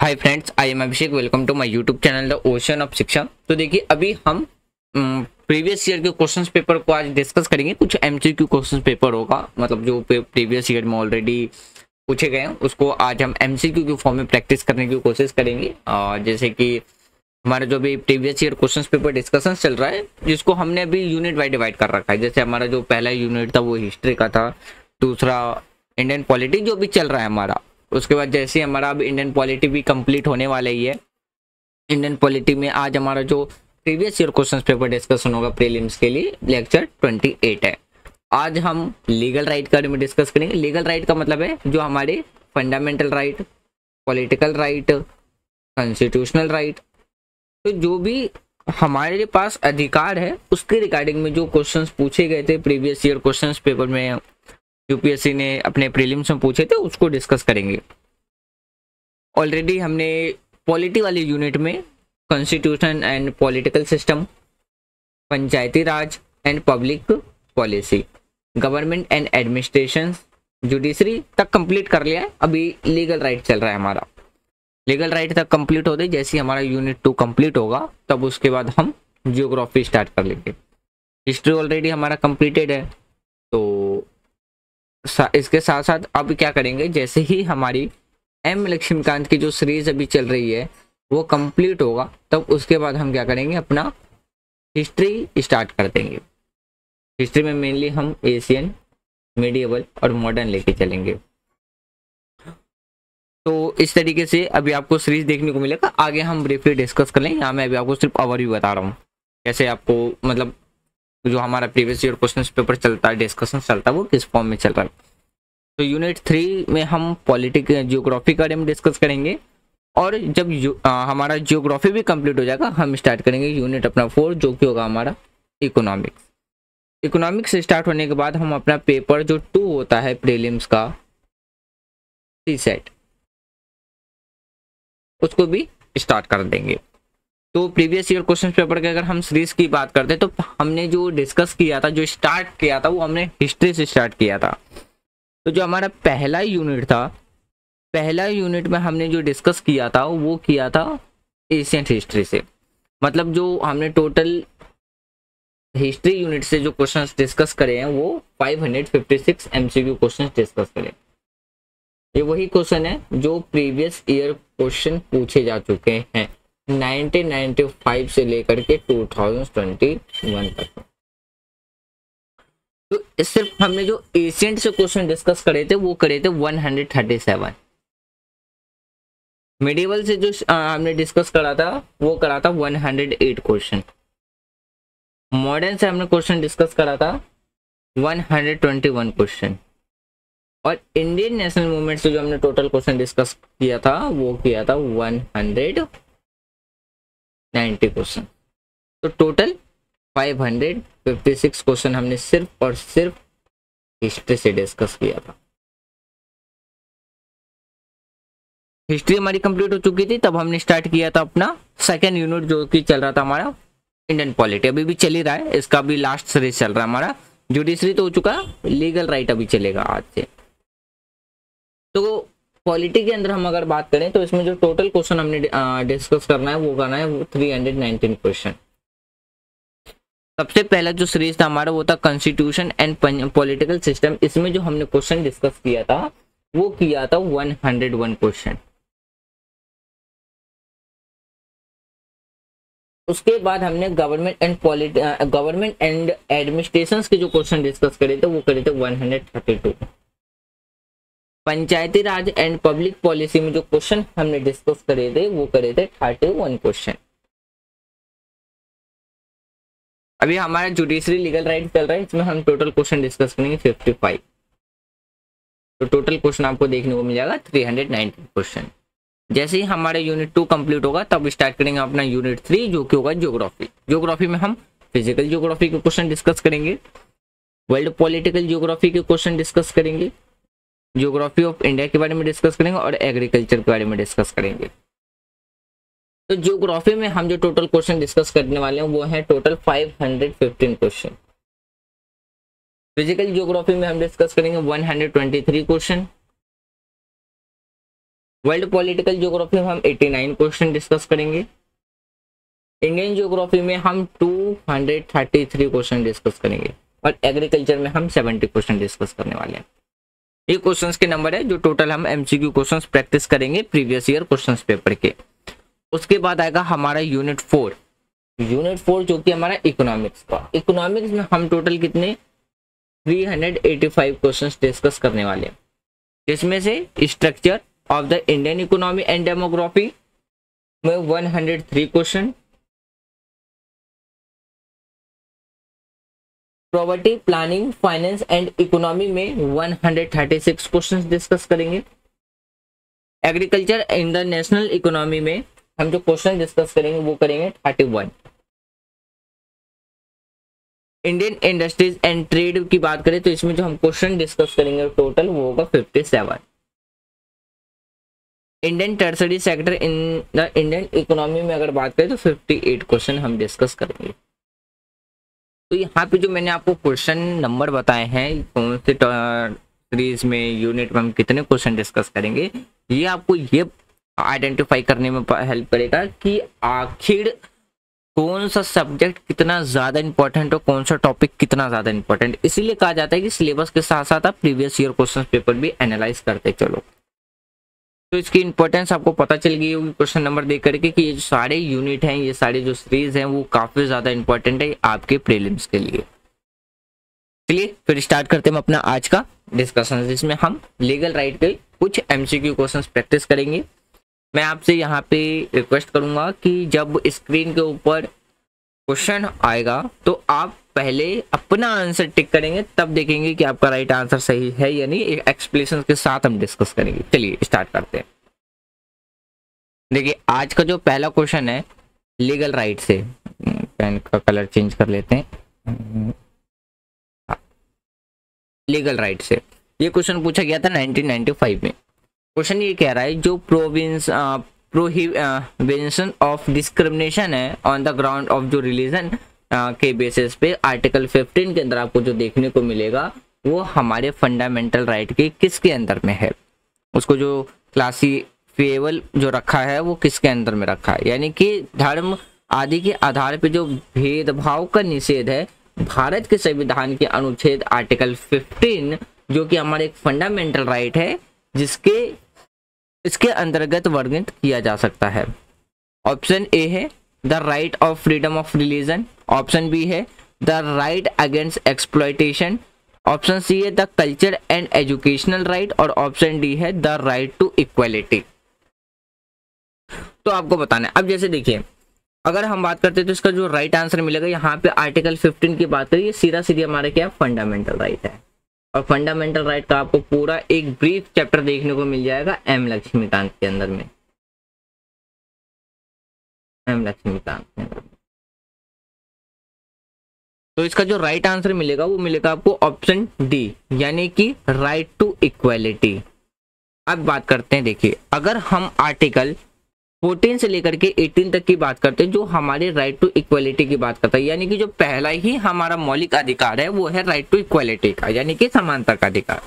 Hi friends, I am Abhishek. Welcome to my YouTube channel the ocean of Shiksha. तो देखिए, अभी हम प्रीवियस ईयर के क्वेश्चंस पेपर को आज डिस्कस करेंगे। कुछ एमसीक्यू क्वेश्चंस पेपर होगा, मतलब जो प्रीवियस ईयर में ऑलरेडी पूछे गए हैं उसको आज हम एमसीक्यू के फॉर्म में प्रैक्टिस करने की कोशिश करेंगे। जैसे कि हमारा जो भी previous year questions paper discussion चल रहा है, जिसको हमने अभी यूनिट वाइज डिवाइड कर रखा है। जैसे हमारा जो पहला यूनिट था वो हिस्ट्री का था, दूसरा इंडियन पॉलिटी जो भी चल रहा है हमारा। उसके बाद जैसे हमारा अब इंडियन पॉलिटी भी कंप्लीट होने वाला ही है। इंडियन पॉलिटी में आज हमारा जो previous year questions paper discussion होगा प्रीलिम्स के लिए, लेक्चर 28 है। आज हम लीगल राइट के बारे में डिस्कस करेंगे। लीगल राइट का मतलब है जो हमारे fundamental right, political right, constitutional right, तो जो भी हमारे पास अधिकार है उसके रिगार्डिंग में जो क्वेश्चंस पूछे गए थे प्रीवियस ईयर क्वेश्चंस पेपर में, यूपीएससी ने अपने प्रीलिम्स में पूछे थे, उसको डिस्कस करेंगे। ऑलरेडी हमने पॉलिटी वाले यूनिट में constitution and political system, Panchayati Raj and public policy, government and administration, judiciary तक कंप्लीट कर लिया है। अभी लीगल राइट चल रहा है हमारा। लीगल राइट तक कंप्लीट होते जैसे हमारा यूनिट 2 कंप्लीट होगा, तब उसके बाद हम जियोग्राफी स्टार्ट कर लेंगे। हिस्ट्री ऑलरेडी हमारा कंप्लीटेड है, तो इसके साथ साथ अब क्या करेंगे, जैसे ही हमारी एम लक्ष्मीकांत की जो सीरीज अभी चल रही है वो कंप्लीट होगा, तब उसके बाद हम क्या करेंगे, अपना हिस्ट्री स्टार्ट कर देंगे। हिस्ट्री में मेनली हम एशियन, मिडिएवल और मॉडर्न लेके चलेंगे। तो इस तरीके से अभी आपको सीरीज देखने को मिलेगा। आगे हम ब्रीफली डिस्कस कर लेंगे। यहाँ मैं अभी आपको सिर्फ ओवरव्यू बता रहा हूँ, कैसे आपको मतलब जो हमारा प्रीवियस ईयर क्वेश्चन पेपर चलता है, डिस्कशन चलता है, वो किस फॉर्म में चल रहा है। तो यूनिट 3 में हम पॉलिटिकल जियोग्राफी के बारे में डिस्कस करेंगे, और जब हमारा जियोग्राफी भी कंप्लीट हो जाएगा हम स्टार्ट करेंगे यूनिट अपना 4, जो कि होगा हमारा इकोनॉमिक्स। इकोनॉमिक्स से स्टार्ट होने के बाद हम अपना पेपर जो 2 होता है प्रीलिम्स का, सीसेट, उसको भी स्टार्ट कर देंगे। तो प्रीवियस ईयर क्वेश्चन पेपर के अगर हम सीरीज की बात करते हैं, तो हमने जो डिस्कस किया था, जो स्टार्ट किया था, वो हमने हिस्ट्री से स्टार्ट किया था। तो जो हमारा पहला यूनिट था, पहला यूनिट में हमने जो डिस्कस किया था वो किया था एशियन हिस्ट्री से। मतलब जो हमने टोटल हिस्ट्री यूनिट से जो क्वेश्चंस डिस्कस करे हैं वो 556 एमसीक्यू क्वेश्चंस डिस्कस करें। ये वही क्वेश्चन है जो प्रीवियस ईयर क्वेश्चन पूछे जा चुके हैं 1995 से लेकर के 2021 तक। तो सिर्फ हमने जो एशियंट से क्वेश्चन डिस्कस करे थे वो करे थे 137। मिडिवल से जो हमने डिस्कस करा था वो करा था 108 क्वेश्चन। मॉडर्न से हमने क्वेश्चन डिस्कस करा था 121 क्वेश्चन। और इंडियन नेशनल मूवमेंट से जो हमने टोटल क्वेश्चन डिस्कस किया था वो किया था 190 क्वेश्चन। तो टोटल 556 क्वेश्चन हमने सिर्फ और सिर्फ हिस्ट्री से डिस्कस किया था। हिस्ट्री हमारी कंप्लीट हो चुकी थी, तब हमने स्टार्ट किया था अपना सेकेंड यूनिट, जो कि चल रहा था हमारा इंडियन पॉलिटी। अभी भी चल ही रहा है, इसका भी लास्ट सीरीज चल रहा है हमारा। जुडिशरी तो हो चुका, लीगल राइट अभी चलेगा आज से। तो पॉलिटी के अंदर हम अगर बात करें तो इसमें जो टोटल क्वेश्चन हमने डिस्कस करना है वो करना है वो 319 क्वेश्चन। सबसे पहला जो सीरीज था हमारा वो था कॉन्स्टिट्यूशन एंड पॉलिटिकल सिस्टम। इसमें जो हमने क्वेश्चन डिस्कस किया था वो किया था 101 क्वेश्चन। उसके बाद हमने गवर्नमेंट एंड एडमिनिस्ट्रेशन के जो क्वेश्चन डिस्कस करे थे वो करे थे 132। पंचायती राज एंड पब्लिक पॉलिसी में जो क्वेश्चन हमने डिस्कस करे थे वो करे थे 31 क्वेश्चन। अभी हमारा जुडिशरी लीगल राइट चल रहा है, इसमें हम टोटल क्वेश्चन डिस्कस करेंगे 55। तो टोटल क्वेश्चन आपको देखने को मिल जाएगा 319 क्वेश्चन। जैसे ही हमारा यूनिट 2 कंप्लीट होगा तब स्टार्ट करेंगे अपना यूनिट 3, जो कि होगा ज्योग्राफी। ज्योग्राफी में हम फिजिकल ज्योग्राफी के क्वेश्चन डिस्कस करेंगे, वर्ल्ड पॉलिटिकल ज्योग्राफी के क्वेश्चन डिस्कस करेंगे, ज्योग्राफी ऑफ इंडिया के बारे में डिस्कस करेंगे, और एग्रीकल्चर के बारे में डिस्कस करेंगे। तो ज्योग्राफी में हम जो टोटल क्वेश्चन डिस्कस करने वाले हैं वो है टोटल 515 क्वेश्चन। फिजिकल ज्योग्राफी में हम डिस्कस करेंगे 123 क्वेश्चन। वर्ल्ड पॉलिटिकल ज्योग्राफी में हम 89 क्वेश्चन डिस्कस करेंगे। इंडियन ज्योग्राफी में हम 233 क्वेश्चन डिस्कस करेंगे और एग्रीकल्चर में हम 70 क्वेश्चन डिस्कस करने वाले हैं। ये क्वेश्चंस के नंबर है जो टोटल हम एमसीक्यू क्वेश्चंस प्रैक्टिस करेंगे प्रीवियस ईयर क्वेश्चंस पेपर के। उसके बाद आएगा हमारा यूनिट 4 जो कि हमारा इकोनॉमिक्स का। इकोनॉमिक्स में हम टोटल कितने 385 क्वेश्चंस डिस्कस करने वाले हैं, जिसमें से structure of the Indian economy and demography में 103 question, property planning finance and economy में 136 क्वेश्चंस डिस्कस करेंगे। Agriculture in the national economy में हम जो क्वेश्चन डिस्कस करेंगे वो करेंगे 31। इंडियन इंडस्ट्रीज एंड ट्रेड की बात करें तो इसमें जो हम क्वेश्चन डिस्कस करेंगे टोटल वो होगा 57। Indian tertiary sector in the Indian economy में अगर बात करें तो 58 क्वेश्चन हम डिस्कस करेंगे। तो यहाँ पे जो मैंने आपको क्वेश्चन नंबर बताए हैं कौन से सीरीज में यूनिट में हम कितने क्वेश्चन डिस्कस करेंगे, ये आपको ये आइडेंटिफाई करने में हेल्प करेगा कि आखिर कौन सा सब्जेक्ट कितना ज़्यादा इंपॉर्टेंट और कौन सा टॉपिक कितना ज़्यादा इंपॉर्टेंट। इसीलिए कहा जाता है कि सिलेबस के साथ साथ आप प्रीवियस ईयर क्वेश्चन पेपर भी एनालाइज करते चलो। तो इसकी इंपॉर्टेंस आपको पता चल गई होगी क्वेश्चन नंबर देख करके कि ये जो सारे यूनिट हैं, ये सारे जो सीरीज हैं वो काफ़ी ज़्यादा इंपॉर्टेंट है आपके प्रीलिम्स के लिए। चलिए फिर स्टार्ट करते हैं अपना आज का डिस्कशन, जिसमें हम लीगल राइट के कुछ एमसीक्यू क्वेश्चंस प्रैक्टिस करेंगे। मैं आपसे यहाँ पे रिक्वेस्ट करूँगा कि जब स्क्रीन के ऊपर क्वेश्चन आएगा तो आप पहले अपना आंसर टिक करेंगे, तब देखेंगे कि आपका राइट आंसर सही है या नहीं। एक एक्सप्लेनेशन के साथ हम डिस्कस करेंगे। चलिए स्टार्ट करते हैं। देखिए आज का जो पहला क्वेश्चन है लीगल राइट से, पेन का कलर चेंज कर लेते हैं। लीगल राइट से ये क्वेश्चन पूछा गया था 1995 में। क्वेश्चन ये कह रहा है जो प्रोहिबिशन ऑफ डिस्क्रिमिनेशन है ऑन द ग्राउंड ऑफ जो रिलीजन के बेसिस पे आर्टिकल 15 के अंदर आपको जो देखने को मिलेगा वो हमारे फंडामेंटल राइट के किसके अंदर में है, उसको जो क्लासिफिएबल जो रखा है वो किसके अंदर में रखा है। यानी कि धर्म आदि के आधार पे जो भेदभाव का निषेध है भारत के संविधान के अनुच्छेद आर्टिकल 15 जो कि हमारे एक फंडामेंटल राइट है जिसके इसके अंतर्गत वर्णित किया जा सकता है। ऑप्शन ए है the right of freedom of religion, option B है the right against exploitation, option C है the culture and educational right और ऑप्शन डी है द राइट टू इक्वालिटी। तो आपको बताना है। अब जैसे देखिए अगर हम बात करते हैं तो इसका जो राइट आंसर मिलेगा यहाँ पे आर्टिकल 15 की बात करिए, सीधा सीधी हमारे क्या फंडामेंटल राइट है। और फंडामेंटल राइट का आपको पूरा एक ब्रीफ चैप्टर देखने को मिल जाएगा एम लक्ष्मीकांत के अंदर में, एम लक्ष्मीकांत के अंदर में। तो इसका जो राइट आंसर मिलेगा वो मिलेगा आपको ऑप्शन डी, यानी कि राइट टू इक्वालिटी। अब बात करते हैं, देखिए अगर हम आर्टिकल 14 से लेकर के 18 तक की बात करते हैं जो हमारे राइट टू इक्वालिटी की बात करता है, यानी कि जो पहला ही हमारा मौलिक अधिकार है वो है राइट टू इक्वालिटी का, यानी कि समानता का अधिकार।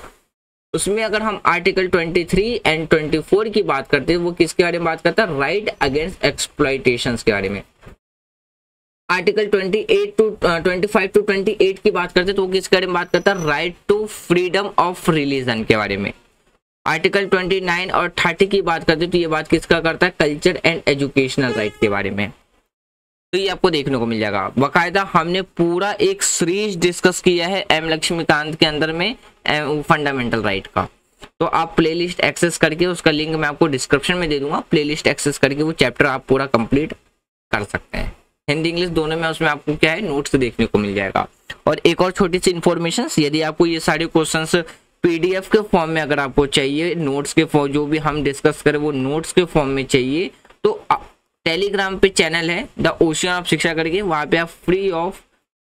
उसमें अगर हम आर्टिकल 23 एंड 24 की बात करते हैं वो किसके बारे में बात करता है, राइट अगेंस्ट एक्सप्लॉयटेशन के बारे में। आर्टिकल 25 टू 28 की बात करते हैं तो वो किसके बारे में बात करता है, right to freedom of religion के बारे में। आर्टिकल 29 और 30 की बात करते हैं तो ये बात किसका करता है, कल्चर एंड एजुकेशनल राइट के बारे में। तो ये आपको देखने को मिल जाएगा। बाकायदा हमने पूरा एक सीरीज डिस्कस किया है एम लक्ष्मीकांत के अंदर में फंडामेंटल राइट का। तो आप प्लेलिस्ट एक्सेस करके, उसका लिंक मैं आपको डिस्क्रिप्शन में दे दूंगा, प्लेलिस्ट एक्सेस करके वो चैप्टर आप पूरा कंप्लीट कर सकते हैं। हिंदी इंग्लिश दोनों में उसमें आपको क्या है नोट्स देखने को मिल जाएगा। और एक और छोटी सी इन्फॉर्मेशन, यदि आपको ये सारे क्वेश्चन पीडीएफ के फॉर्म में अगर आपको चाहिए, नोट्स के फॉर्म जो भी हम डिस्कस करें वो नोट्स के फॉर्म में चाहिए, तो टेलीग्राम पे चैनल है द ओशियन ऑफ शिक्षा करके, वहाँ पे आप फ्री ऑफ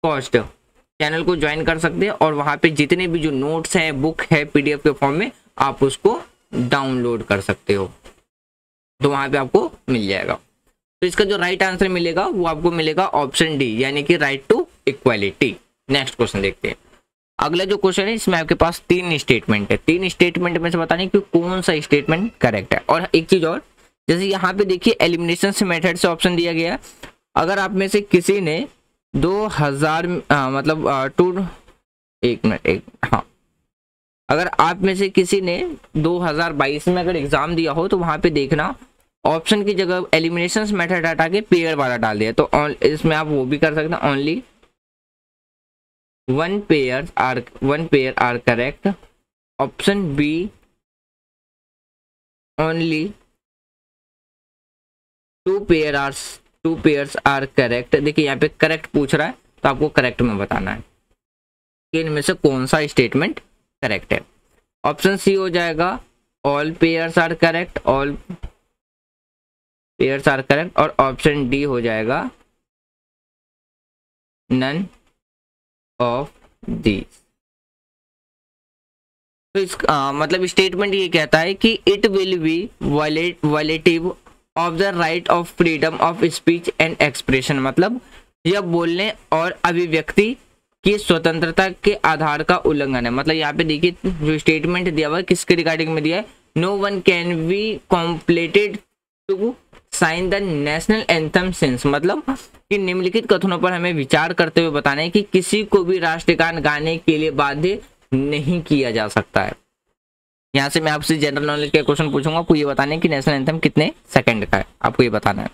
कॉस्ट चैनल को ज्वाइन कर सकते हैं और वहाँ पे जितने भी जो नोट्स हैं, बुक है पीडीएफ के फॉर्म में, आप उसको डाउनलोड कर सकते हो। तो वहाँ पे आपको मिल जाएगा। तो इसका जो राइट आंसर मिलेगा वो आपको मिलेगा ऑप्शन डी, यानी कि right to equality. Next question देखते हैं। अगला जो क्वेश्चन है इसमें आपके पास 3 स्टेटमेंट है, 3 स्टेटमेंट में से बताने कि कौन सा स्टेटमेंट करेक्ट है। और एक चीज और, जैसे यहाँ पे देखिए एलिमिनेशन से मेथड से ऑप्शन दिया गया है। अगर आप में से किसी ने 2000 अगर आप में से किसी ने 2022 में अगर एग्जाम दिया हो तो वहां पे देखना ऑप्शन की जगह एलिमिनेशन मेथड हटा के पेयर वाला डाल दिया, तो इसमें आप वो भी कर सकते हैं, only one pair are correct. Option B only two pairs are correct. देखिए यहाँ पे करेक्ट पूछ रहा है तो आपको करेक्ट में बताना है कि इनमें से कौन सा स्टेटमेंट करेक्ट है। ऑप्शन सी हो जाएगा all pairs are correct, all pairs are correct. और ऑप्शन डी हो जाएगा नन ऑफ दीज। तो इस मतलब स्टेटमेंट ये कहता है कि it will be violative of the right of freedom of speech and expression, मतलब यह बोलने और अभिव्यक्ति की स्वतंत्रता के आधार का उल्लंघन है। मतलब यहाँ पे देखिए जो स्टेटमेंट दिया हुआ है किसके रिगार्डिंग में दिया है, no one can be completed to sign the national anthem since, मतलब कि निम्नलिखित कथनों पर हमें विचार करते हुए बताना है कि किसी को भी राष्ट्रगान गाने के लिए बाध्य नहीं किया जा सकता है। यहाँ से मैं आपसे जनरल नॉलेज के क्वेश्चन पूछूंगा, आपको ये बताना है कि नेशनल एंथम कितने सेकंड का है, आपको ये बताना है।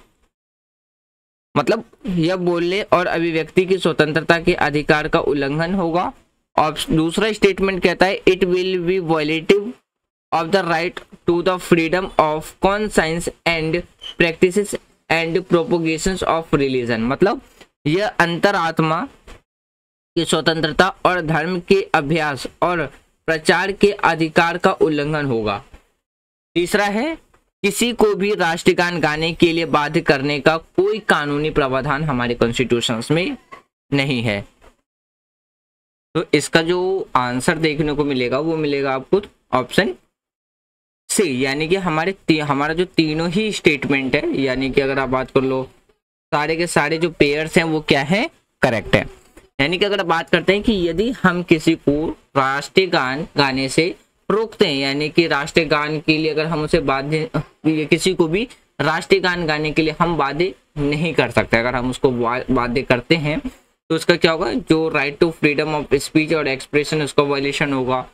मतलब यह बोलने और अभिव्यक्ति की स्वतंत्रता के अधिकार का उल्लंघन होगा। और दूसरा स्टेटमेंट कहता है it will be violative of the right to the freedom of conscience and practices and propagations of religion, मतलब यह अंतरात्मा की स्वतंत्रता और धर्म के अभ्यास और प्रचार के अधिकार का उल्लंघन होगा। तीसरा है किसी को भी राष्ट्रगान गाने के लिए बाध्य करने का कोई कानूनी प्रावधान हमारे कॉन्स्टिट्यूशन में नहीं है। तो इसका जो आंसर देखने को मिलेगा वो मिलेगा आपको ऑप्शन सी, यानी कि हमारा जो तीनों ही स्टेटमेंट है, यानी कि अगर आप बात कर लो सारे के सारे जो पेयर्स हैं वो क्या है, करेक्ट है। यानी कि अगर आप बात करते हैं कि यदि हम किसी को राष्ट्रीय गान गाने से रोकते हैं, यानी कि राष्ट्रीय गान के लिए अगर हम उसे बाध्य, किसी को भी राष्ट्रीय गान गाने के लिए हम बाध्य नहीं कर सकते, अगर हम उसको बाध्य करते हैं तो उसका क्या होगा, जो right to freedom of speech और एक्सप्रेशन उसका वायलेशन होगा,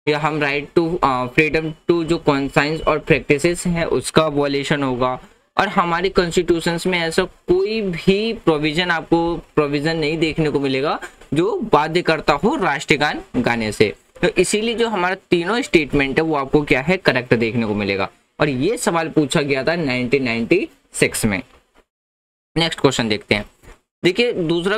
या हम राइट टू फ्रीडम टू जो कॉन्साइंस और प्रैक्टिसेस हैं उसका वायलेशन होगा। और हमारे कॉन्स्टिट्यूशन में ऐसा कोई भी प्रोविजन नहीं देखने को मिलेगा जो बाध्य करता हो राष्ट्रीय गान गाने से। तो इसीलिए जो हमारा तीनों स्टेटमेंट है वो आपको क्या है, करेक्ट देखने को मिलेगा। और ये सवाल पूछा गया था 1996 में। नेक्स्ट क्वेश्चन देखते हैं। देखिए दूसरा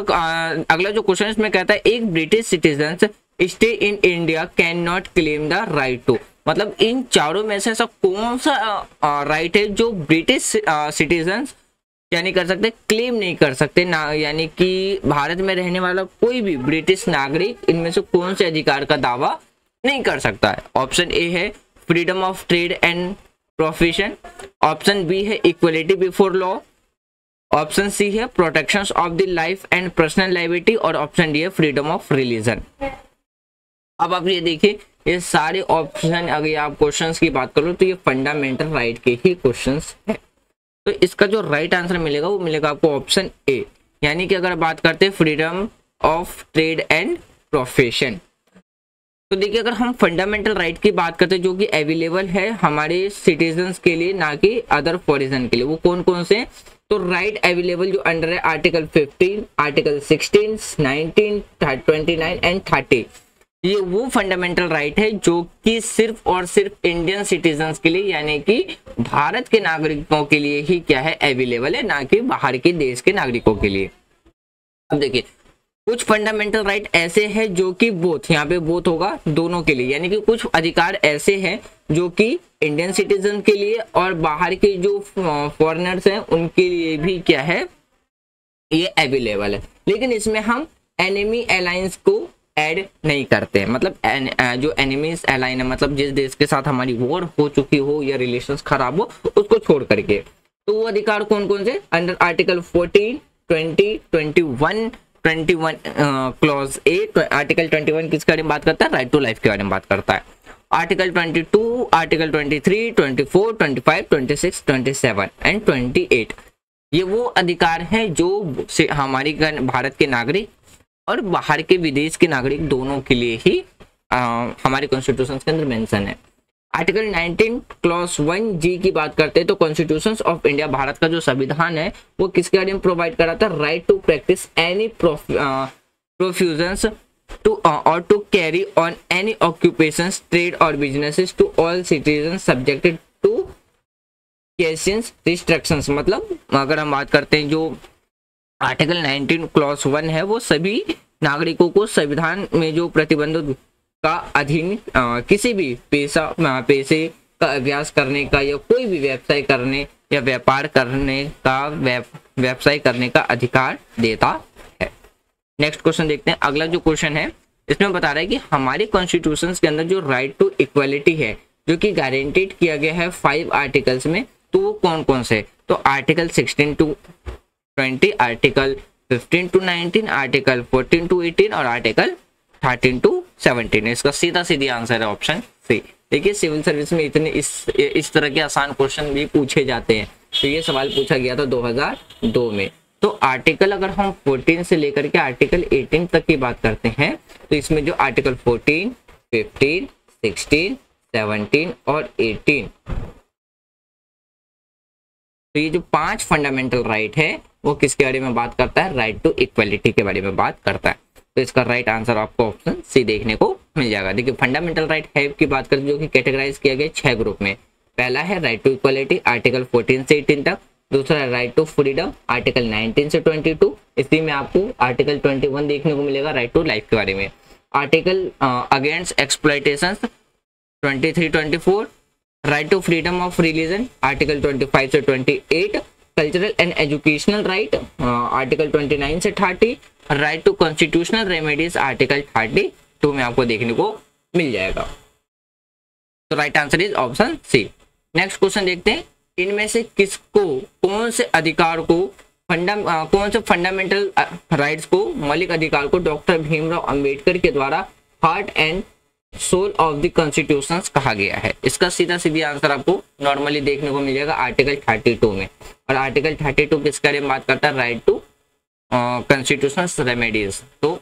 अगला जो क्वेश्चन इसमें कहता है एक British citizen stay in India cannot claim the right to, मतलब इन चारों में से ऐसा कौन सा राइट है जो ब्रिटिश सिटीजन क्या नहीं कर सकते, क्लेम नहीं कर सकते ना, यानी कि भारत में रहने वाला कोई भी ब्रिटिश नागरिक इनमें से कौन से अधिकार का दावा नहीं कर सकता है। ऑप्शन ए है freedom of trade and profession, option B है equality before law, option C है protection of the life and personal liability, और ऑप्शन डी है फ्रीडम ऑफ रिलीजन। अब आप ये देखिए ये सारे ऑप्शन, अगर आप क्वेश्चंस की बात करो तो ये फंडामेंटल राइट के ही क्वेश्चंस है। तो इसका जो राइट आंसर मिलेगा वो मिलेगा आपको ऑप्शन ए, यानी कि अगर बात करते हैं freedom of trade and profession. तो देखिए अगर हम फंडामेंटल राइट की बात करते हैं जो कि अवेलेबल है हमारे सिटीजन्स के लिए ना कि अदर फॉरिजन के लिए, वो कौन कौन से, तो राइट अवेलेबल जो अंडर है आर्टिकल 15, आर्टिकल 16, 19, 29 एंड 30, ये वो फंडामेंटल राइट है जो कि सिर्फ और सिर्फ इंडियन सिटीजन्स के लिए यानी कि भारत के नागरिकों के लिए ही क्या है अवेलेबल है, ना कि बाहर के देश के नागरिकों के लिए। अब देखिए कुछ फंडामेंटल राइट ऐसे हैं जो कि बोथ, यहाँ पे बोथ होगा दोनों के लिए, यानी कि कुछ अधिकार ऐसे हैं जो कि इंडियन सिटीजन के लिए और बाहर के जो फॉरेनर्स हैं उनके लिए भी क्या है ये अवेलेबल है, लेकिन इसमें हम एनिमी अलायंस को ऐड नहीं करते हैं। मतलब जो एनिमीज अलाइन है, मतलब जिस देश के साथ हमारी वॉर हो चुकी हो या रिलेशंस खराब हो उसको छोड़ करके, तो वो अधिकार कौन कौन से, under article 14, 20, 21, 21 clause A, article 21 किसके बारे में बात करता है? राइट टू लाइफ के बारे में बात करता है। आर्टिकल 22, आर्टिकल 23, 24, 25, 26, 27 एंड 28 ये वो अधिकार हैं जो से हमारी भारत के नागरिक और बाहर के विदेश के नागरिक दोनों के लिए ही हमारे कॉन्स्टिट्यूशन के अंदर मेंशन है। आर्टिकल 19 क्लॉज 1G की बात करते हैं तो कॉन्स्टिट्यूशन ऑफ इंडिया, भारत का जो संविधान है वो किसके बारे में प्रोवाइड कराता है? Right to practise any professions to or to carry on any occupations, trade or businesses to all citizen subjected to केशंस रिस्ट्रिक्शंस। मतलब अगर हम बात करते हैं जो आर्टिकल 19 क्लॉज 1 है वो सभी नागरिकों को संविधान में जो प्रतिबंधों का अधीन किसी भी पैसे का अभ्यास करने का या कोई भी व्यवसाय करने या व्यापार करने का व्यवसाय करने का अधिकार देता है। नेक्स्ट क्वेश्चन देखते हैं। अगला जो क्वेश्चन है इसमें बता रहा है कि हमारे कॉन्स्टिट्यूशन के अंदर जो राइट टू इक्वालिटी है जो कि गारंटीड किया गया है 5 आर्टिकल्स में, तो वो कौन कौन से? तो article 16 to 20, article 15 to 19, article 14 to 18 और आर्टिकल 13 to 17। इसका सीधा सीधी आंसर है ऑप्शन सी। देखिए सिविल सर्विस में इतने इस तरह के आसान क्वेश्चन भी पूछे जाते हैं। तो ये सवाल पूछा गया था 2002 में। तो आर्टिकल अगर हम 14 से लेकर के आर्टिकल 18 तक की बात करते हैं तो इसमें जो आर्टिकल 14, 15, 16, 17 और 18, तो ये जो 5 फंडामेंटल राइट है वो किसके बारे में बात करता है? राइट टू इक्वालिटी के बारे में बात करता है। तो इसका राइट आंसर आपको ऑप्शन सी देखने को मिल जाएगा। देखिए फंडामेंटल राइट है की बात करें जो कि कैटेगराइज किया गया 6 ग्रुप में। पहला है राइट टू इक्वालिटी, आर्टिकल 14 से 18 तक। दूसरा है राइट टू फ्रीडम, आर्टिकल 19 से 22। इसी में आपको आर्टिकल 21 देखने को मिलेगा राइट टू लाइफ के बारे में। Article against exploitation 23, 24। Right to freedom of religion, article 25 से 28। Cultural and educational right, article 29 से 30। Right to constitutional remedies, article 32 में आपको देखने को मिल जाएगा। तो right answer is option C. Next question देखते हैं। इनमें से किसको, कौन से अधिकार को कौन से फंडामेंटल राइट्स को, मौलिक अधिकार को डॉक्टर भीमराव अंबेडकर के द्वारा heart and soul of the constitution कहा गया है? इसका सीधा सीधी आंसर आपको नॉर्मली देखने को मिलेगा आर्टिकल 32 में। और आर्टिकल 32 किसके बारे में बात करता है? Right to constitutional remedies. तो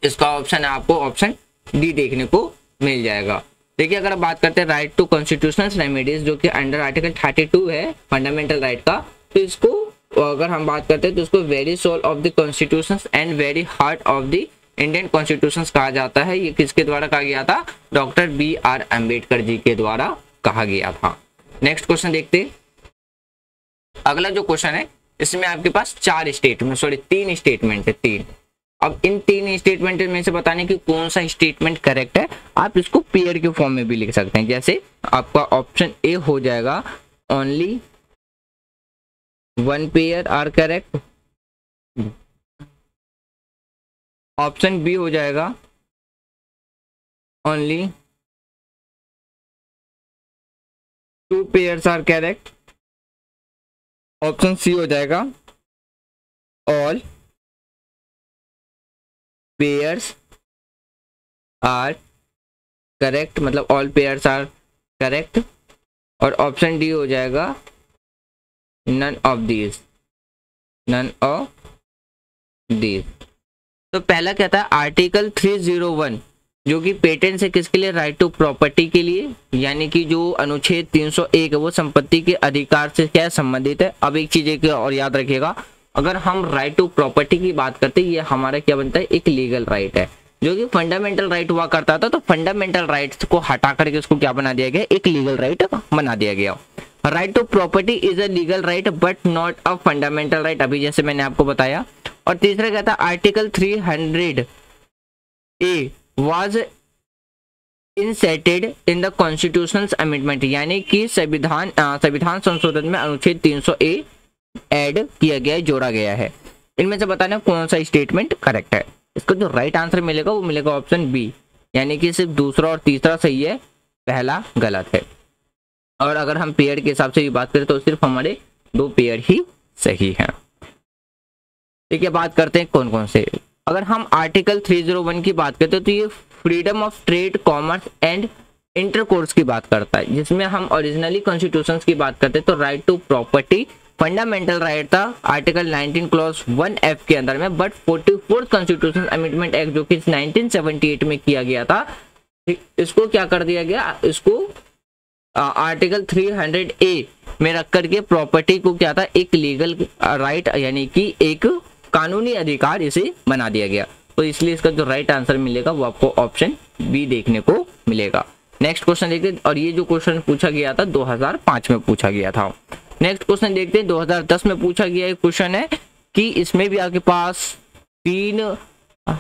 इसका ऑप्शन है आपको ऑप्शन डी देखने को मिल जाएगा। देखिए अगर आप बात करते हैं राइट टू कॉन्स्टिट्यूशनल रेमेडीज जो कि अंडर आर्टिकल 32 है फंडामेंटल राइट का, तो इसको अगर हम बात करते हैं तो इसको very soul of the constitution and very heart of the Indian constitution कहा जाता है। ये किसके द्वारा कहा गया था? डॉक्टर BR अम्बेडकर जी के द्वारा कहा गया था। नेक्स्ट क्वेश्चन देखते हैं। अगला जो क्वेश्चन है इसमें आपके पास 3 स्टेटमेंट है। 3। अब इन 3 स्टेटमेंट में से बताने की कौन सा स्टेटमेंट करेक्ट है, आप इसको पेयर के फॉर्म में भी लिख सकते हैं। जैसे आपका ऑप्शन ए हो जाएगा only 1 pair are correct, option B हो जाएगा only 2 pairs are correct, option C हो जाएगा ऑल पेयर्स आर करेक्ट, मतलब ऑल पेयर्स आर करेक्ट, और ऑप्शन डी हो जाएगा नन ऑफ दीज। तो पहला क्या था? आर्टिकल 301 जो कि पेटेंट है किसके लिए? राइट टू प्रॉपर्टी के लिए, यानी कि जो अनुच्छेद 301 है वो संपत्ति के अधिकार से क्या संबंधित है। अब एक चीज एक और याद रखिएगा, अगर हम राइट टू प्रॉपर्टी की बात करते हैं ये हमारा क्या बनता है? एक लीगल राइट है। जो कि फंडामेंटल राइट हुआ करता था, तो फंडामेंटल राइट्स को हटा करके उसको क्या बना दिया गया? एक लीगल राइट बना दिया गया। Right to property is a legal right but not a fundamental right, अभी जैसे मैंने आपको बताया। और तीसरा क्या था? Article 300 A was inserted in the constitutional amendment, यानी कि संविधान संशोधन में अनुच्छेद 300 ए ऐड किया गया है, जोड़ा गया है। इनमें से बताना कौन सा स्टेटमेंट करेक्ट है। इसका जो राइट आंसर मिलेगा वो मिलेगा ऑप्शन बी, यानी कि सिर्फ दूसरा और तीसरा सही है, पहला गलत है। और अगर हम पेयर के हिसाब से भी बात करें तो सिर्फ हमारे 2 पेयर ही सही हैं। ठीक है, बात करते हैं कौन कौन से। अगर हम आर्टिकल 301 की बात करते हैं तो ये freedom of trade, commerce and intercourse की बात करता है, जिसमें हम ओरिजिनली कॉन्स्टिट्यूशन की बात करते हैं तो right to property fundamental right था आर्टिकल 19 क्लॉज 1F के अंदर में, but 44th constitution amendment act जो कि 1978 में किया गया था, इसको क्या कर दिया गया, इसको आर्टिकल 300A में रख करके प्रॉपर्टी को क्या था, एक लीगल राइट यानी कि एक कानूनी अधिकार इसे बना दिया गया। तो इसलिए इसका जो राइट आंसर मिलेगा वो आपको ऑप्शन बी देखने को मिलेगा। नेक्स्ट क्वेश्चन देखते हैं, और ये जो क्वेश्चन पूछा गया था 2005 में पूछा गया था। नेक्स्ट क्वेश्चन देखते हैं 2010 में पूछा गया एक क्वेश्चन है कि इसमें भी आपके पास 3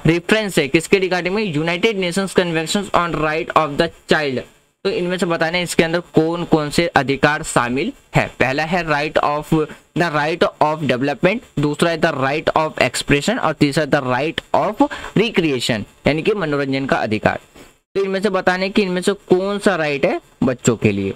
रेफरेंस है किसके रिगार्डिंग में, United Nations convention on right of the child. तो इनमें से बताना है इसके अंदर कौन कौन से अधिकार शामिल है। पहला है राइट ऑफ डेवलपमेंट, दूसरा है द राइट ऑफ एक्सप्रेशन और तीसरा द राइट ऑफ रिक्रिएशन यानी कि मनोरंजन का अधिकार। तो इनमें से बताने कि इनमें से कौन सा राइट है बच्चों के लिए,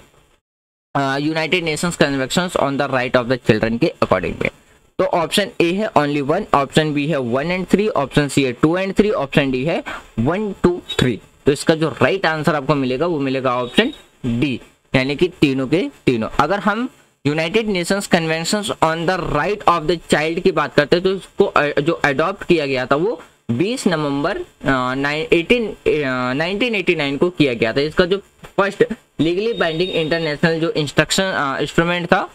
United Nations convention on the right of the children के अकॉर्डिंग में। तो ऑप्शन ए है ओनली 1, ऑप्शन बी है 1 and 3, ऑप्शन सी है 2 and 3, ऑप्शन डी है 1, 2, 3। तो इसका जो राइट आंसर आपको मिलेगा वो मिलेगा ऑप्शन डी, यानी कि तीनों के तीनों। अगर हम United Nations convention on the right of the child की बात करते हैं तो इसको जो अडॉप्ट किया गया था वो 20 नवंबर 1989 को किया गया था। इसका जो फर्स्ट लीगली बाइंडिंग इंटरनेशनल जो इंस्ट्रूमेंट था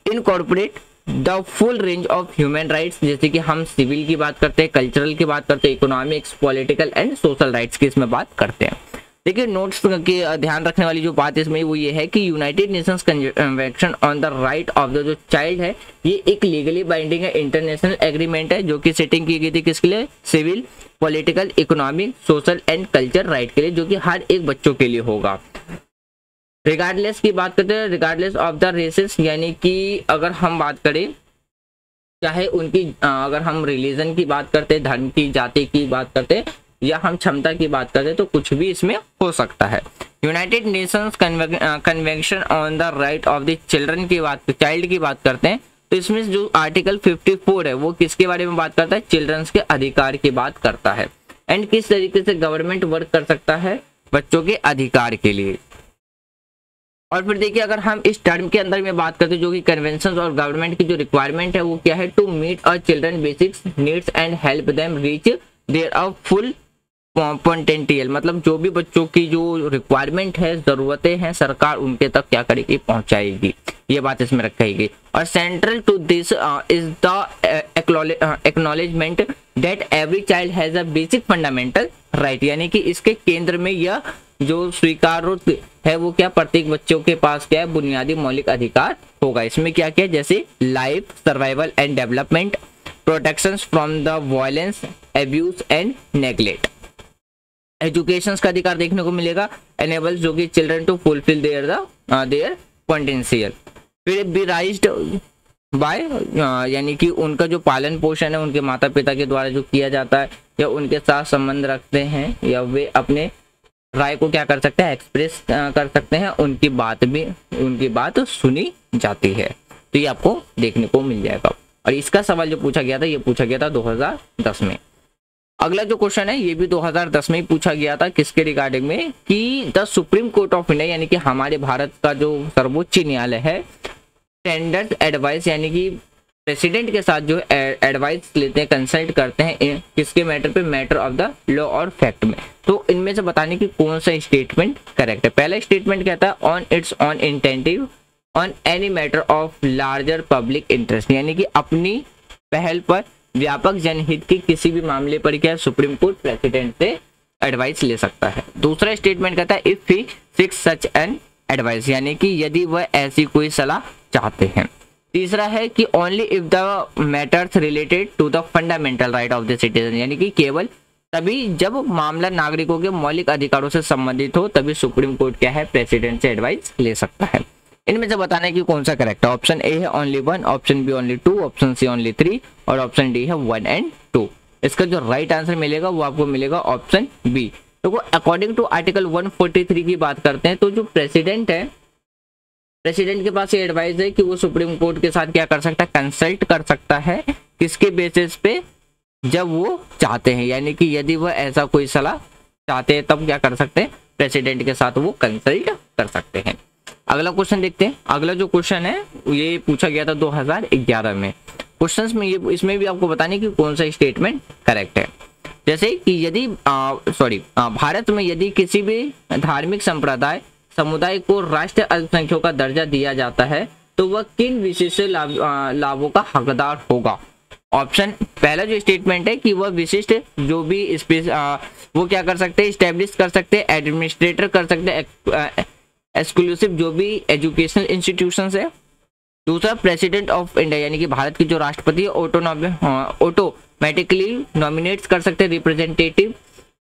incorporate the full range of human rights, जैसे कि हम सिविल की बात करते हैं, कल्चरल की बात करते हैं, economics, political and social rights की इसमें बात करते हैं। देखिए नोट्स के ध्यान रखने वाली जो बात इसमें वो ये है कि United Nations convention on the right of the जो चाइल्ड है ये एक लीगली बाइंडिंग है इंटरनेशनल एग्रीमेंट है जो कि सेटिंग की गई थी किसके लिए, civil, political, economic, social and culture right के लिए, जो कि हर एक बच्चों के लिए होगा। रिगार्डलेस की बात करते हैं, रिगार्डलेस ऑफ द रेसेस, यानी कि अगर हम बात करें चाहे उनकी अगर हम रिलीजन की बात करते हैं, धर्म की, जाति की बात करते हैं या हम क्षमता की बात करते हैं तो कुछ भी इसमें हो सकता है। United Nations convention on the right of the children की बात, चाइल्ड की बात करते हैं तो इसमें जो आर्टिकल 54 है वो किसके बारे में बात करता है, चिल्ड्रंस के अधिकार की बात करता है एंड किस तरीके से गवर्नमेंट वर्क कर सकता है बच्चों के अधिकार के लिए। और फिर देखिए अगर हम इस टर्म के अंदर में बात करते हैं जो कि कन्वेंशन और गवर्नमेंट की जो रिक्वायरमेंट है वो क्या है, to meet a children basic needs and help them reach their a full potential, मतलब जो भी बच्चों की जो रिक्वायरमेंट है, जरूरतें हैं, सरकार उनके तक क्या करेगी, पहुंचाएगी, ये बात इसमें रखी गई। और central to this is the acknowledgement that every child has a basic fundamental right, यानी कि इसके केंद्र में यह जो स्वीकार है वो क्या, प्रत्येक बच्चों के पास क्या है, बुनियादी मौलिक अधिकार होगा। इसमें क्या क्या, जैसे life, survival and development, protections from the violence, abuse and neglect, education का अधिकार देखने को मिलेगा, एनेबल्स जो कि children to fulfil their potential, फिर बी राइज्ड बाय यानी कि उनका जो पालन पोषण है उनके माता पिता के द्वारा जो किया जाता है या उनके साथ संबंध रखते हैं या वे अपने राय को क्या कर सकते हैं, एक्सप्रेस कर सकते हैं, उनकी बात सुनी जाती है। तो ये आपको देखने को मिल जाएगा। और इसका सवाल जो पूछा गया था ये पूछा गया था 2010 में। अगला जो क्वेश्चन है ये भी 2010 में ही पूछा गया था, किसके रिगार्डिंग में, कि the supreme court of India यानी कि हमारे भारत का जो सर्वोच्च न्यायालय है टेंडर्स एडवाइस, यानी कि प्रेसिडेंट के साथ जो एडवाइस लेते हैं, कंसल्ट करते हैं किसके मैटर पे, मैटर ऑफ द लॉ और फैक्ट में। तो इनमें से बताने की कौन सा स्टेटमेंट करेक्ट है। पहला स्टेटमेंट कहता है on its on incentive on any matter of larger public interest, यानी कि अपनी पहल पर व्यापक जनहित के किसी भी मामले पर क्या सुप्रीम कोर्ट प्रेसिडेंट से एडवाइस ले सकता है। दूसरा स्टेटमेंट कहता है if he six such an advice, यानी कि यदि वह ऐसी कोई सलाह चाहते हैं। तीसरा है कि only if the matters related to the fundamental right of the citizen, यानी कि केवल तभी जब मामला नागरिकों के मौलिक अधिकारों से संबंधित हो तभी सुप्रीम कोर्ट क्या है, प्रेसिडेंट से एडवाइस ले सकता है। इनमें से बताने की कौन सा करेक्ट है। ऑप्शन ए है only 1, option B only 2, option C only 3 और ऑप्शन डी है 1 and 2। इसका जो राइट आंसर मिलेगा वो आपको मिलेगा ऑप्शन बी। तो अकॉर्डिंग टू आर्टिकल 143 की बात करते हैं तो जो प्रेसिडेंट है, प्रेसिडेंट के पास ये एडवाइस है कि वो सुप्रीम कोर्ट के साथ क्या कर सकता है, कंसल्ट कर सकता है किसके बेसिस पे, जब वो चाहते हैं, यानी कि यदि वह ऐसा कोई सलाह चाहते हैं तब क्या कर सकते हैं, प्रेसिडेंट के साथ वो कंसल्ट कर सकते हैं। अगला क्वेश्चन देखते हैं। अगला जो क्वेश्चन है ये पूछा गया था 2011 में। क्वेश्चंस में ये इसमें भी आपको बताने कि कौन सा स्टेटमेंट करेक्ट है। जैसे कि यदि भारत में यदि किसी भी धार्मिक संप्रदाय समुदाय को राष्ट्रीय अल्पसंख्यकों का दर्जा दिया जाता है तो वह किन विशिष्ट लाभों का हकदार होगा। ऑप्शन पहला जो स्टेटमेंट है कि वह विशिष्ट जो भी वो क्या कर सकते हैं, स्टैब्लिश कर सकते हैं, एडमिनिस्ट्रेटर कर सकते हैं एक्सक्लूसिव जो भी एजुकेशनल इंस्टीट्यूशंस है। दूसरा प्रेसिडेंट ऑफ इंडिया यानी कि भारत की जो राष्ट्रपति ऑटोमेटिकली नॉमिनेट्स कर सकते हैं representative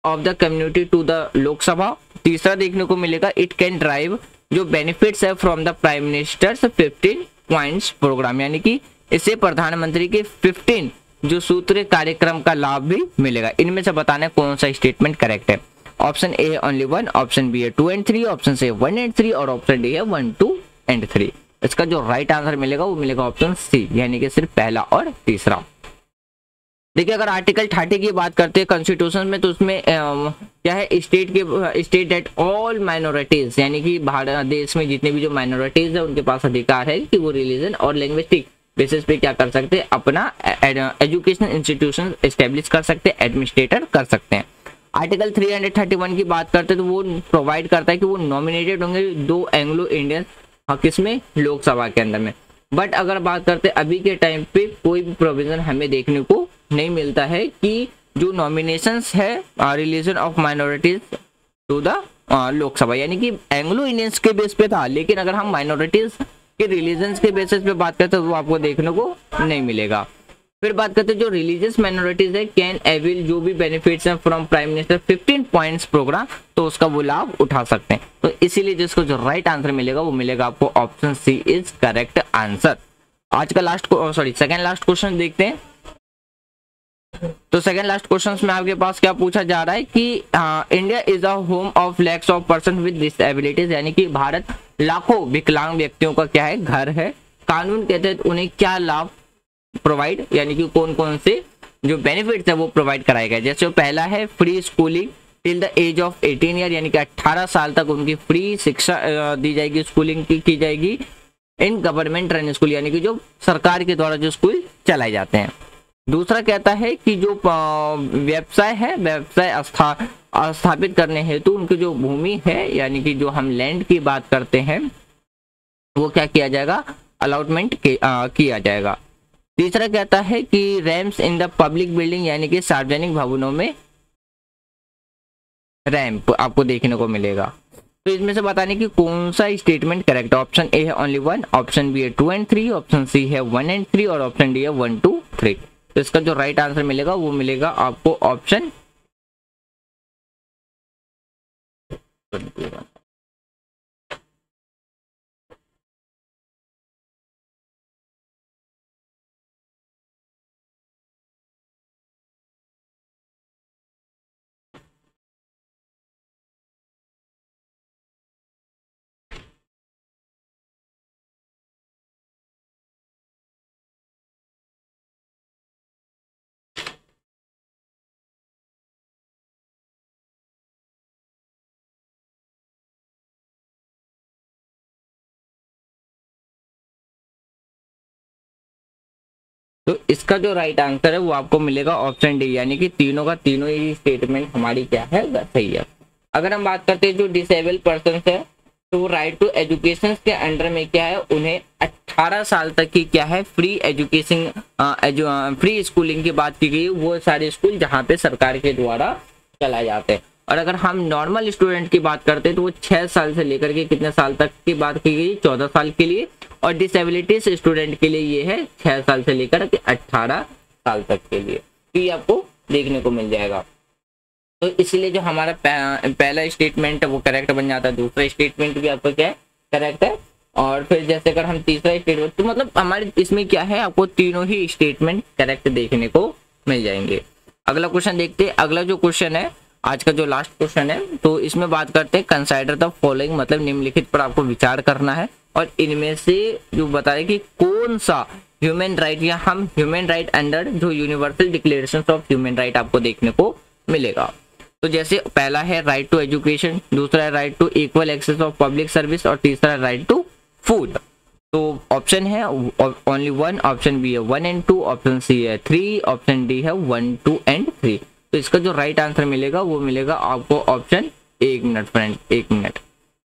of the community to the Lok Sabha. तीसरा देखने को मिलेगा इट कैन ड्राइव जो बेनिफिट्स है from the prime minister's 15 points programme, यानी कि इससे प्रधानमंत्री के 15 जो सूत्र कार्यक्रम का लाभ भी मिलेगा। इनमें से बताना कौन सा स्टेटमेंट करेक्ट है। ऑप्शन ए है ओनली 1, ऑप्शन बी है 2 and 3, ऑप्शन सी 1 and 3 और ऑप्शन डी है 1, 2 and 3। इसका जो राइट आंसर मिलेगा वो मिलेगा ऑप्शन सी, यानी कि सिर्फ पहला और तीसरा। देखिए अगर आर्टिकल 30 की बात करते हैं कॉन्स्टिट्यूशन में तो उसमें क्या है, स्टेट दैट ऑल माइनॉरिटीज यानी कि भारत देश में जितने भी जो माइनॉरिटीज है उनके पास अधिकार है कि वो रिलीजन और लैंग्वेस्टिक बेसिस पे क्या कर सकते हैं, अपना एजुकेशनल इंस्टीट्यूशन एस्टेब्लिश कर सकते हैं, एडमिनिस्ट्रेटर कर सकते हैं। आर्टिकल 331 की बात करते हैं तो वो प्रोवाइड करता है कि वो नॉमिनेटेड होंगे 2 एंग्लो इंडियन किसमें, लोकसभा के अंदर में। बट अगर बात करते हैं अभी के टाइम पे कोई भी प्रोविजन हमें देखने को नहीं मिलता है कि जो नॉमिनेशंस है religion of minorities to the Lok Sabha, यानी कि एंग्लो इंडियंस के बेस पे था, लेकिन अगर हम माइनॉरिटीज के रिलीजन्स के बेसिस पे बात करते हैं तो वो आपको देखने को नहीं मिलेगा। फिर बात करते हैं जो रिलीजियस माइनॉरिटीज है कैन अवेल जो भी बेनिफिट्स हैं from prime minister 15 points programme, तो उसका वो लाभ उठा सकते हैं। तो इसीलिए जिसको जो राइट आंसर मिलेगा वो मिलेगा आपको option C is correct answer. आज का सेकंड लास्ट क्वेश्चन देखते हैं। तो सेकंड लास्ट क्वेश्चन में आपके पास क्या पूछा जा रहा है कि India is a home of lakhs of person with disabilities, यानी कि भारत लाखों विकलांग व्यक्तियों का क्या है, घर है। कानून के तहत उन्हें क्या लाभ प्रोवाइड, यानी कि कौन कौन से जो बेनिफिट्स है वो प्रोवाइड कराए गए। जैसे पहला है free schooling till the age of 18 year, यानी कि 18 साल तक उनकी फ्री शिक्षा दी जाएगी, स्कूलिंग की जाएगी इन गवर्नमेंट रन स्कूल, यानी कि जो सरकार के द्वारा जो स्कूल चलाए जाते हैं। दूसरा कहता है कि जो व्यवसाय है, व्यवसाय स्थापित करने हेतु उनकी जो भूमि है, यानी कि जो हम लैंड की बात करते हैं वो क्या किया जाएगा, अलॉटमेंट किया जाएगा। तीसरा कहता है कि ramps in the public building, यानी कि सार्वजनिक भवनों में रैंप आपको देखने को मिलेगा। तो इसमें से बताने की कौन सा स्टेटमेंट करेक्ट है। ऑप्शन ए है ओनली 1, ऑप्शन बी है 2 and 3, ऑप्शन सी है 1 and 3 और ऑप्शन डी है 1, 2, 3। तो इसका जो राइट आंसर मिलेगा वो मिलेगा आपको ऑप्शन तो इसका जो राइट आंसर है वो आपको मिलेगा ऑप्शन डी, यानी कि तीनों का तीनों ही स्टेटमेंट हमारी क्या है, सही है। अगर हम बात करते हैं जो डिसेबल पर्सन है तो वो राइट टू एजुकेशन के अंडर में क्या है, उन्हें 18 साल तक की क्या है फ्री एजुकेशन फ्री स्कूलिंग की बात की गई, वो सारे स्कूल जहाँ पे सरकार के द्वारा चलाए जाते हैं। और अगर हम नॉर्मल स्टूडेंट की बात करते हैं तो वो 6 साल से लेकर के कितने साल तक की बात की गई, 14 साल के लिए। और डिसेबिलिटीज स्टूडेंट के लिए ये है 6 साल से लेकर के 18 साल तक के लिए, तो ये आपको देखने को मिल जाएगा। तो इसलिए जो हमारा पहला स्टेटमेंट है वो करेक्ट बन जाता है, दूसरा स्टेटमेंट भी आपका क्या है, करेक्ट है। और फिर जैसे अगर हम तीसरा स्टेटमेंट, तो मतलब हमारे इसमें क्या है, आपको तीनों ही स्टेटमेंट करेक्ट देखने को मिल जाएंगे। अगला क्वेश्चन देखते हैं। अगला जो क्वेश्चन है आज का जो लास्ट क्वेश्चन है, तो इसमें बात करते हैं कंसाइडर द फॉलोइंग, मतलब निम्नलिखित पर आपको विचार करना है और इनमें से जो बताए कि कौन सा ह्यूमन राइट, या हम ह्यूमन राइट अंडर जो universal declaration of human right आपको देखने को मिलेगा। तो जैसे पहला है राइट टू एजुकेशन, दूसरा है right to equal access of public service और तीसरा है राइट टू फूड। तो ऑप्शन है ओनली 1, ऑप्शन बी है 1 and 2, ऑप्शन सी है 3, ऑप्शन डी है 1, 2 and 3। तो इसका जो राइट आंसर मिलेगा वो मिलेगा आपको ऑप्शन, 1 मिनट फ्रेंड 1 मिनट।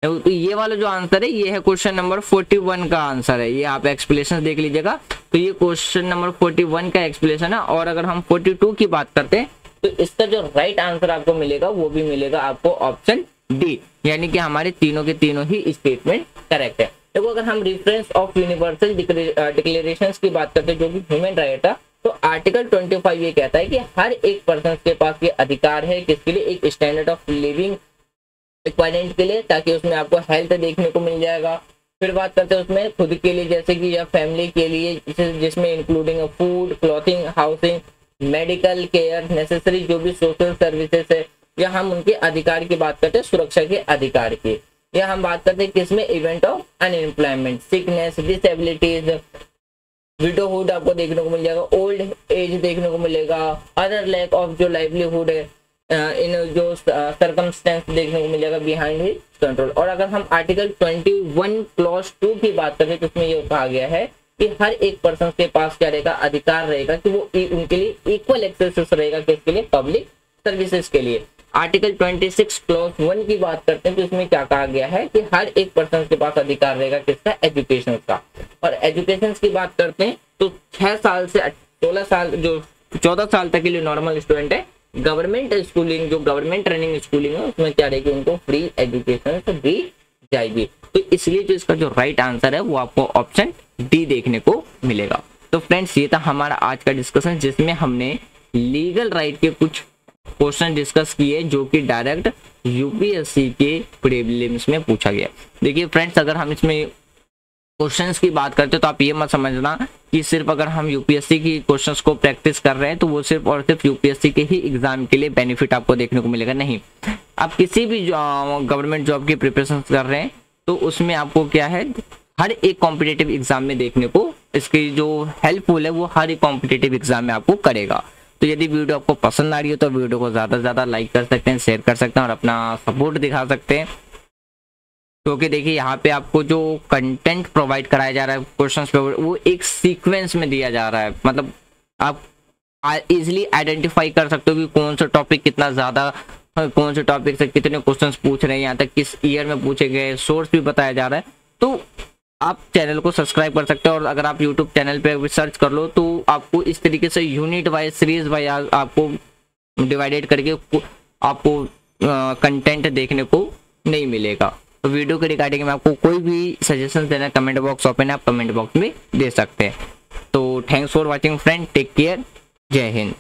तो ये वाला जो आंसर है ये है क्वेश्चन नंबर 41 का आंसर है। ये आप एक्सप्लेनेशन देख लीजिएगा। तो ये क्वेश्चन नंबर 41 का एक्सप्लेनेशन है। और अगर हम 42 की बात करते हैं तो इसका जो राइट आंसर आपको मिलेगा वो भी मिलेगा आपको ऑप्शन डी, यानी कि हमारे तीनों के तीनों ही स्टेटमेंट करेक्ट है। देखो अगर हम रेफरेंस ऑफ यूनिवर्सल डिक्लेरेशंस की बात करते हैं जो कि ह्यूमन राइट है, तो आर्टिकल 25 ये कहता है कि हर एक पर्सन के पास ये अधिकार है किसके लिए, एक स्टैंडर्ड ऑफ लिविंग इक्वालिटी के लिए, ताकि उसमें आपको हेल्थ देखने को मिल जाएगा। फिर बात करते हैं उसमें खुद के लिए जैसे कि या फैमिली के लिए जिसमें including food, clothing, housing, medical care, necessary जो भी सोशल सर्विसेज है, या हम उनके अधिकार की बात करते हैं सुरक्षा के अधिकार की, या हम बात करते हैं किसमें, event of unemployment, sickness, disabilities, widowhood आपको देखने को मिल जाएगा, ओल्ड एज देखने को मिलेगा, अदर लैक ऑफ जो लाइवलीहुड है इन जो सर्कमस्टेंस देखने को मिल जाएगा बिहाइंड हिज कंट्रोल। और अगर हम आर्टिकल 21 क्लॉज 2 की बात करें तो उसमें ये कहा गया है कि हर एक पर्सन के पास क्या रहेगा, अधिकार रहेगा कि वो उनके लिए इक्वल एक्सेस रहेगा किसके लिए, पब्लिक सर्विसेज के लिए। आर्टिकल 26 क्लॉज 1 की बात करते हैं तो इसमें क्या कहा गया है कि हर एक पर्सन के पास अधिकार रहेगा किसका, एजुकेशन का। और एजुकेशन की बात करते हैं तो 6 साल से 16 साल जो 14 साल तक के लिए नॉर्मल स्टूडेंट है, गवर्नमेंट स्कूलिंग जो गवर्नमेंट रनिंग स्कूलिंग है उसमें क्या रहेगी, उनको फ्री एजुकेशन दी जाएगी। तो इसलिए जो इसका जो राइट आंसर है वो आपको ऑप्शन डी देखने को मिलेगा। तो फ्रेंड्स ये था हमारा आज का डिस्कशन जिसमें हमने लीगल राइट के कुछ क्वेश्चन डिस्कस किए जो कि डायरेक्ट यूपीएससी के प्रीलिम्स में पूछा गया। देखिए फ्रेंड्स अगर हम इसमें क्वेश्चंस की बात करते हैं तो आप ये मत समझना कि सिर्फ अगर हम यूपीएससी की क्वेश्चंस को प्रैक्टिस कर रहे हैं तो वो सिर्फ और सिर्फ यूपीएससी के ही एग्जाम के लिए बेनिफिट आपको देखने को मिलेगा। नहीं, आप किसी भी गवर्नमेंट जॉब की प्रिपरेशन कर रहे हैं तो उसमें आपको क्या है, हर एक कॉम्पिटेटिव एग्जाम में देखने को इसकी जो हेल्पफुल है वो हर एक कॉम्पिटेटिव एग्जाम में आपको करेगा। तो यदि वीडियो आपको पसंद आ रही हो तो वीडियो को ज़्यादा से ज़्यादा लाइक कर सकते हैं, शेयर कर सकते हैं और अपना सपोर्ट दिखा सकते हैं। क्योंकि देखिए यहाँ पे आपको जो कंटेंट प्रोवाइड कराया जा रहा है क्वेश्चंस पे वो एक सीक्वेंस में दिया जा रहा है, मतलब आप इजीली आइडेंटिफाई कर सकते हो कि कौन सा टॉपिक कितना ज़्यादा, कौन से टॉपिक से कितने क्वेश्चंस पूछ रहे हैं, यहाँ तक किस ईयर में पूछे गए, सोर्स भी बताया जा रहा है। तो आप चैनल को सब्सक्राइब कर सकते हो और अगर आप यूट्यूब चैनल पे सर्च कर लो तो आपको इस तरीके से यूनिट वाइज सीरीज वाइज आपको डिवाइडेड करके आपको कंटेंट देखने को नहीं मिलेगा। तो वीडियो के रिगार्डिंग में आपको कोई भी सजेशन देना कमेंट बॉक्स ओपन है, आप कमेंट बॉक्स में दे सकते हैं। तो thanks for watching friend, take care, जय हिंद।